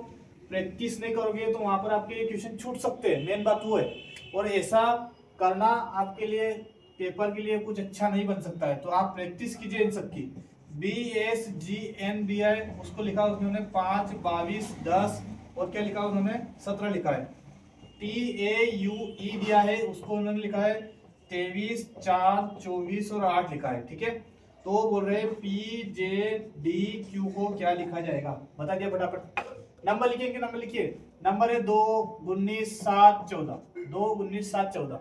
प्रैक्टिस नहीं करोगे तो वहां पर आपके क्वेश्चन छूट सकते हैं, मेन बात वो है। और ऐसा करना आपके लिए पेपर के लिए कुछ अच्छा नहीं बन सकता है। तो आप प्रैक्टिस कीजिए इन सबकी। BSGN उसको लिखा उन्होंने 5, 22, 10 और क्या लिखा उन्होंने 17 लिखा है। TAUE दिया है, उसको उन्होंने लिखा है 23, 4, 24 और 8 लिखा है, ठीक है। तो बोल रहे PJDQ को क्या लिखा जाएगा, बता दिया फटाफट। नंबर लिखिए, नंबर लिखिए। नंबर है 2, 19, 7, 14। 2, 19, 7, 14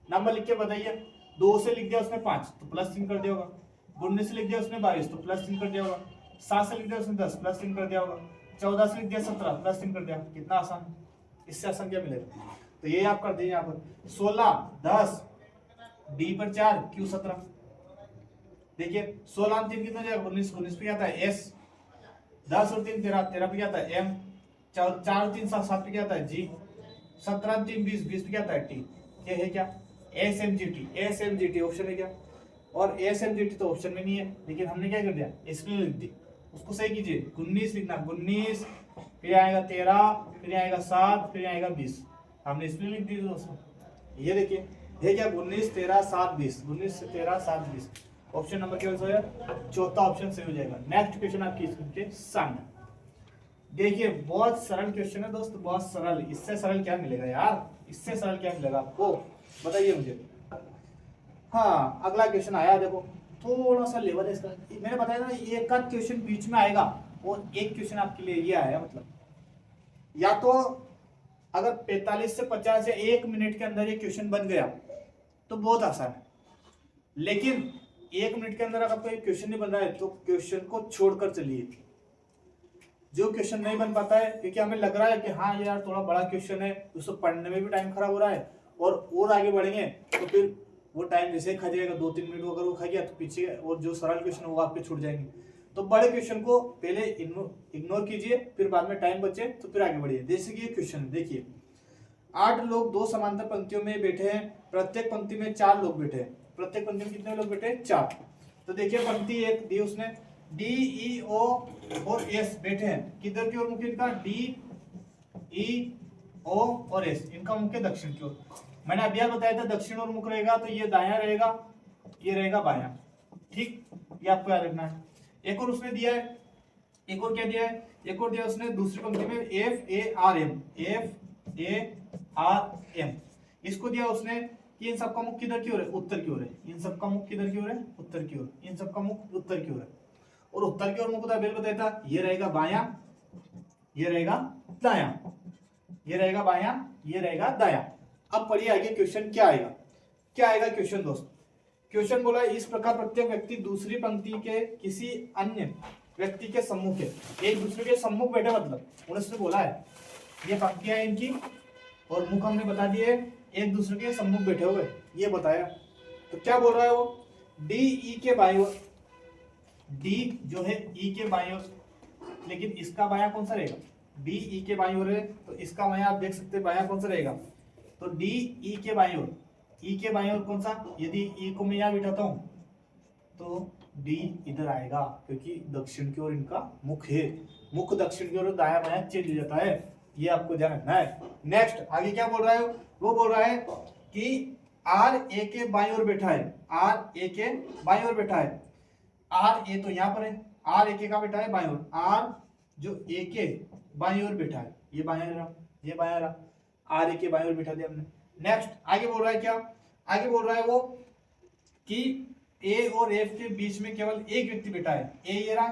नंबर लिख के बताइए। 2 से लिख दिया उसने 5 तो +3 कर दिया होगा। 19 से लिख दिया उसने 22 तो +3 कर दिया होगा। 7 से लिख दिया उसने 10 +3 कर दिया होगा। 14 से लिख दिया 17 +3 कर दिया। कितना आसान, इससे आसान क्या मिलेगा। तो ये आप कर दीजिए यहाँ पर 16, 10, D पर 4, Q 17। देखिए 16 और 3 कितना जाएगा 19, 19 पे क्या आता है S। 10 और 3 13, 13 पे क्या आता है M। 4 और 3 7, 7 पे क्या आता है G। 17 और 3 20, 20 पे क्या आता है T। ये है क्या SMGT। SMGT ऑप्शन है क्या, और SMGT तो ऑप्शन में नहीं है, लेकिन हमने क्या कर दिया इसमें लिख दी। उसको सही कीजिए, 19 लिखना, 19 फिर आएगा 13 फिर आएगा 7 फिर आएगा 20, हमने इसमें लिख दी दोस्तों। ये देखिए ये क्या 19 13 7 20, 19 13 7 20, ऑप्शन नंबर क्या हो जाएगा, चौथा ऑप्शन सही हो जाएगा। नेक्स्ट क्वेश्चन आपकी स्क्रीन के सामने देखिए, बहुत सरल क्वेश्चन है दोस्त, बहुत सरल। इससे सरल क्या मिलेगा यार, इससे सरल क्या मिलेगा आपको, बताइए मुझे। हाँ अगला क्वेश्चन आया, देखो थोड़ा सा लेवल है इसका। मैंने बताया ना एक आध क्वेश्चन बीच में आएगा, और एक क्वेश्चन आपके लिए ये आया, मतलब या तो अगर 45 से 50 या 1 मिनट के अंदर ये क्वेश्चन बन गया तो बहुत आसान है। लेकिन 1 मिनट के अंदर अगर कोई क्वेश्चन नहीं बन रहा है तो क्वेश्चन को छोड़कर चलिए। जो क्वेश्चन नहीं बन पाता है क्योंकि हमें लग रहा है कि हाँ यार थोड़ा बड़ा क्वेश्चन है, उसको पढ़ने में भी टाइम खराब हो रहा है, और आगे बढ़ेंगे तो फिर वो टाइम जैसे खा जाएगा 2-3 मिनट, अगर वो खा गया तो पीछे और जो सरल क्वेश्चन है वो आपके छूट जाएंगे। तो बड़े क्वेश्चन को पहले इग्नोर कीजिए, फिर बाद में टाइम बचे तो फिर आगे बढ़िए। जैसे कि ये क्वेश्चन देखिए, 8 लोग 2 समांतर पंक्तियों में बैठे हैं, प्रत्येक पंक्ति में 4 लोग बैठे हैं। प्रत्येक पंक्ति में कितने लोग बैठे हैं 4। तो देखिए पंक्ति 1 दी उसने, D, E, O और S बैठे हैं, किधर की ओर मुख्य इनका, D, E, O और S, इनका मुख्य दक्षिण की ओर। मैंने अभी बताया था दक्षिण ओर मुख रहेगा तो ये दायां रहेगा, ये रहेगा बायां, ठीक, ये आपको याद रखना है। एक और उसने दिया है, एक और क्या दिया है, एक और दिया उसने दूसरी पंक्ति में FARM, FARM इसको दिया उसने कि इन सबका मुख किधर की ओर है, उत्तर की ओर है। इन सबका मुख किधर की ओर है, उत्तर की ओर। इन सबका मुख उत्तर की ओर है, और उत्तर की ओर मुख बताया था, ये रहेगा बायां, ये रहेगा दायां, ये रहेगा बायां, ये रहेगा दायां। अब पढ़िए आगे क्वेश्चन क्या आएगा, क्या आएगा क्वेश्चन दोस्त। क्वेश्चन बोला इस प्रकार प्रत्येक व्यक्ति दूसरी पंक्ति के किसी अन्य व्यक्ति के सम्मुख है, एक दूसरे के सम्मुख बैठे, मतलब उन्होंने बोला है ये पंक्तियां इनकी और मुख हमने बता दिए एक दूसरे के सम्मुख बैठे हुए, ये बताया। तो क्या बोल रहा है वो, डी ई के बाईं ओर, डी जो है ई के बाईं ओर, लेकिन इसका बायां कौन सा रहेगा, डी ई के बाईं ओर है तो इसका बायां आप देख सकते हैं बायां कौन सा रहेगा, तो डी ई के बाईं ओर, ई के बाईं ओर कौन सा, यदि ई को मैं यहां बिठाता हूं तो डी इधर आएगा क्योंकि दक्षिण की ओर इनका मुख है, मुख दक्षिण की ओर दायां बायां चेंज हो जाता है, ये आपको ध्यान रखना है। नेक्स्ट आगे क्या बोल रहा है, वो बोल रहा है कि आर ए के बाईं ओर बैठा है, आर ए के बाईं ओर बैठा है, आर ए तो यहाँ पर है, आर ए के का बैठा है बाईं ओर, आर जो ए के बाईं ओर बैठा है, ये बायां रहा, ये बायां रहा, आर ए के बाईं ओर बैठा दिया हमने। नेक्स्ट आगे बोल रहा है क्या, आगे बोल रहा है वो कि ए और एफ के बीच में केवल एक व्यक्ति बैठा है, ए ये रहा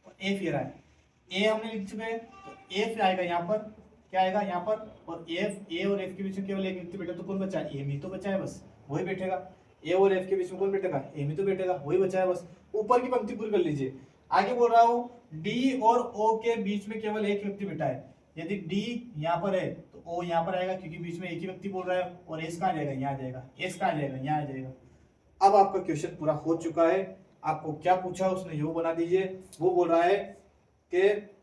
और एफ ये रहा है। ए हमने लिख चुके हैं तो एफ आएगा यहाँ पर, क्या आएगा यहाँ पर, और एफ, ए और एफ के बीच में केवल एक व्यक्ति बैठा तो कौन बचा, ए में तो बचा है, बस वही बैठेगा। ए और एफ के बीच में कौन बैठेगा, ए में तो बैठेगा, वही बचा है, बस ऊपर की पंक्ति पूरी कर लीजिए। आगे बोल रहा हूँ डी और ओ के बीच में केवल एक व्यक्ति बैठा है, यदि डी यहाँ पर है तो ओ यहाँ पर आएगा क्योंकि बीच में एक ही व्यक्ति बोल रहा है, और एस कहाँ जाएगा, यहाँ जाएगा, एस कहाँ जाएगा, यहाँ आ जाएगा। अब आपका क्वेश्चन पूरा हो चुका है, आपको क्या पूछा उसने यो बना दीजिए। वो बोल रहा है कि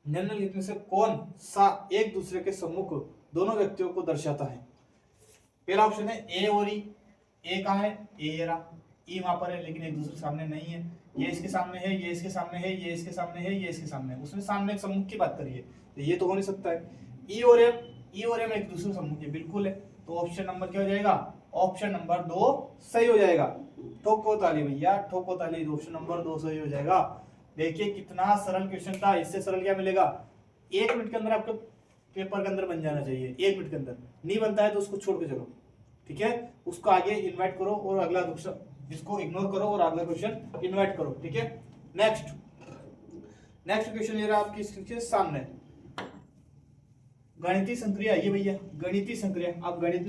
निम्नलिखित में से कौन सा एक दूसरे के सम्मुख दोनों व्यक्तियों को दर्शाता है। पहला ऑप्शन है ए और ई, ए कहाँ है, ए रहा, ई वहां पर है लेकिन एक दूसरे के सामने नहीं है, ये इसके सामने है, ये इसके सामने है, ये इसके सामने है, ये इसके सामने है, उसने सामने एक सम्मुख की बात करी है तो ये तो हो नहीं सकता है। ई और एम एक दूसरे सम्मुख है, बिल्कुल है, तो ऑप्शन नंबर क्या हो जाएगा, ऑप्शन नंबर 2 सही हो जाएगा। ठोको ताली भैया, ठोको ताली, ऑप्शन नंबर 2 सही हो जाएगा। देखिए कितना सरल क्वेश्चन था, इससे सरल क्या मिलेगा, 1 मिनट के अंदर आपके पेपर के अंदर बन जाना चाहिए, 1 मिनट के अंदर, नहीं बनता है तो उसको छोड़ के चलो, ठीक है, उसको आगे इनवाइट करो और अगला क्वेश्चन इसको इग्नोर करो और अगला क्वेश्चन इनवाइट करो, ठीक है। नेक्स्ट क्वेश्चन ये रहा आपकी इसके सामने, गणितीय संक्रिया, ये भैया गणितीय संक्रिया। अब गणित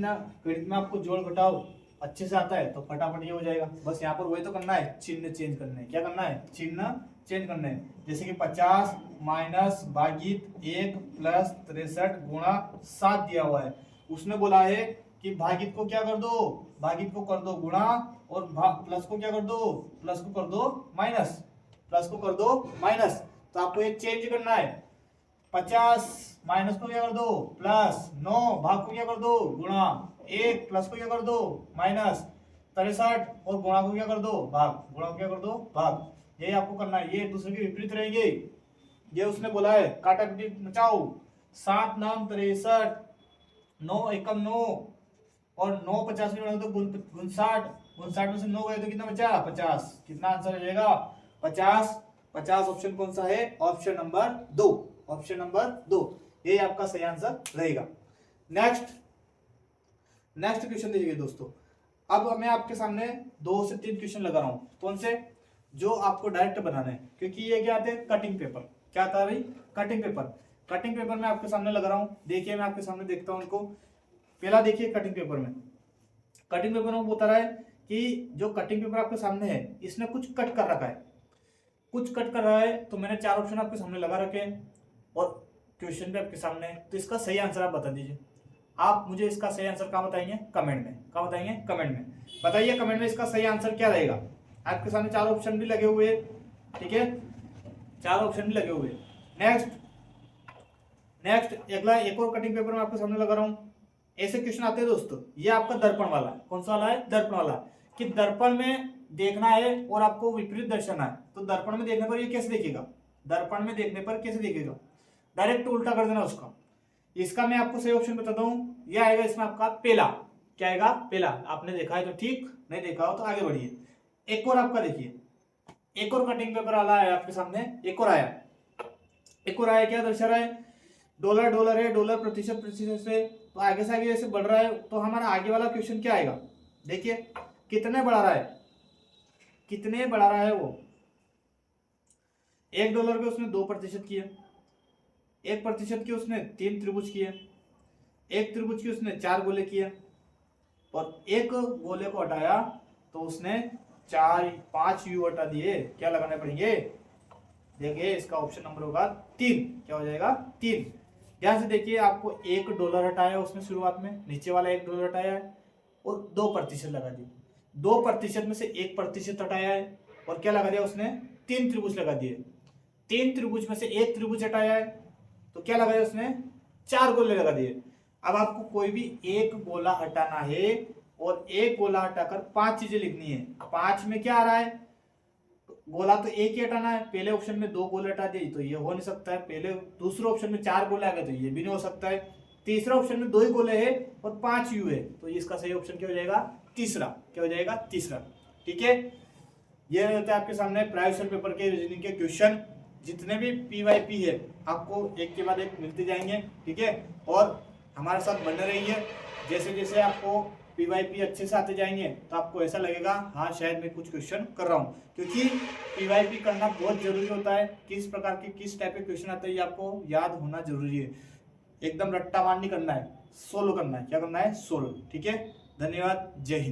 में आपको जोड़ घटाव अच्छे से आता है तो फटाफट ये हो जाएगा, बस यहाँ पर वही तो करना है, चिन्ह चेंज करना है, क्या करना है, चिन्ह चेंज करना है। जैसे कि 50 माइनस भागित 1 प्लस 63 गुणा 7 दिया हुआ है, उसने बोला है कि भागित को क्या कर दो, भागित को कर दो गुणा और प्लस को क्या कर दो, प्लस को कर दो माइनस, प्लस को कर दो माइनस, तो आपको ये चेंज करना है। 50 माइनस को क्या कर दो प्लस, 9 भाग को क्या कर दो गुणा, 1 प्लस को क्या कर दो माइनस, 63 और गुणा को क्या कर दो भाग, गुणा को क्या कर दो भाग, यही आपको करना है, ये एक दूसरे के विपरीत रहेंगे। ये उसने बोला है काटा पीटी मचाओ, 7 नाम 63, 9 एकम 9 और 9 50 में तो 59, 59 में से 9 गए तो कितना बचा 50, कितना आंसर हो जाएगा 50, 50 ऑप्शन कौन सा है, ऑप्शन नंबर 2, ऑप्शन नंबर 2 यही आपका सही आंसर रहेगा। नेक्स्ट क्वेश्चन देखिए दोस्तों, अब मैं आपके सामने 2 से 3 क्वेश्चन लगा रहा हूं, कौन से, जो आपको डायरेक्ट बनाना है, क्योंकि ये क्या आते हैं कटिंग पेपर, क्या आता है भाई कटिंग पेपर। कटिंग पेपर में आपके सामने लगा रहा हूं, देखिए मैं आपके सामने देखता हूं इनको। पहला देखिए कटिंग पेपर में बता रहा है कि जो कटिंग पेपर आपके सामने है इसने कुछ कट कर रखा है, कुछ कट कर रहा है, तो मैंने 4 ऑप्शन आपके सामने लगा रखे हैं और क्वेश्चन भी आपके सामने है, तो इसका सही आंसर आप बता दीजिए। आप मुझे इसका सही आंसर कहाँ बताएंगे, कमेंट में, कहाँ बताएंगे कमेंट में, बताइए कमेंट में इसका सही आंसर क्या रहेगा। आपके सामने 4 ऑप्शन भी लगे हुए, ठीक है, 4 ऑप्शन भी लगे हुए। नेक्स्ट अगला एक और कटिंग पेपर में आपके सामने लगा रहा हूँ, ऐसे क्वेश्चन आते हैं दोस्तों, ये आपका दर्पण वाला है, कौन सा वाला है, दर्पण वाला, कि दर्पण में देखना है और आपको विपरीत दर्शाना है, तो दर्पण में देखने पर ये कैसे देखेगा, दर्पण में देखने पर कैसे देखेगा, डायरेक्ट उल्टा कर देना उसका। इसका मैं आपको सही ऑप्शन बताता हूँ, ये आएगा इसमें आपका पेला, क्या आएगा पेला, आपने देखा है तो ठीक, नहीं देखा हो तो आगे बढ़िए। एक और आपका देखिए, एक और कटिंग पेपर वाला है आपके सामने, एक और आया, क्या दर्शा रहा है, डॉलर है, डॉलर प्रतिशत से, तो आगे से आगे जैसे बढ़ रहा है, तो हमारा आगे वाला क्वेश्चन क्या आएगा, देखिए कितने बढ़ा रहा है, कितने बढ़ा रहा है वो, $1 के उसने 2% किए, 1% के उसने 3 त्रिभुज किए, 1 त्रिभुज के उसने 4 गोले किए, और 1 गोले को हटाया तो उसने 5 यू हटा दिए, क्या लगाने पड़ेंगे, देखिए इसका ऑप्शन नंबर होगा 3, क्या हो जाएगा 3। ध्यान से देखिए, आपको $1 हटाया उसने शुरुआत में, नीचे वाला $1 हटाया है और 2% लगा दिया, 2% में से 1% हटाया है और क्या लगा दिया उसने, 3 त्रिभुज लगा दिए, 3 त्रिभुज में से 1 त्रिभुज हटाया है तो क्या लगा दिया उसने, 4 गोले लगा दिए। अब आपको कोई भी एक गोला हटाना है और एक गोला हटाकर 5 चीजें लिखनी है, 5 में क्या आ रहा है, गोला तो एक ही हटाना है, पहले ऑप्शन में 2 गोले हटा दिए तो ये हो नहीं सकता है, पहले दूसरे ऑप्शन में 4 गोले आ गए तो ये भी नहीं हो सकता है, तीसरा ऑप्शन में 2 ही गोले है और 5 यू है, तो इसका सही ऑप्शन क्या हो जाएगा, तीसरा, क्या हो जाएगा तीसरा, ठीक है। ये रहते हैं आपके सामने प्राइवेट पेपर के रीजनिंग के क्वेश्चन, जितने भी PYP है आपको एक के बाद एक मिलते जाएंगे, ठीक है, और हमारे साथ बने रहिए, जैसे जैसे आपको PYP अच्छे से आते जाएंगे तो आपको ऐसा लगेगा हाँ शायद मैं कुछ क्वेश्चन कर रहा हूँ, क्योंकि PYP करना बहुत जरूरी होता है, किस प्रकार के किस टाइप के क्वेश्चन आते हैं ये आपको याद होना जरूरी है, एकदम रट्टा मार नहीं करना है, सोलो करना है, क्या करना है सोलो, ठीक है। धन्यवाद, जय हिंद।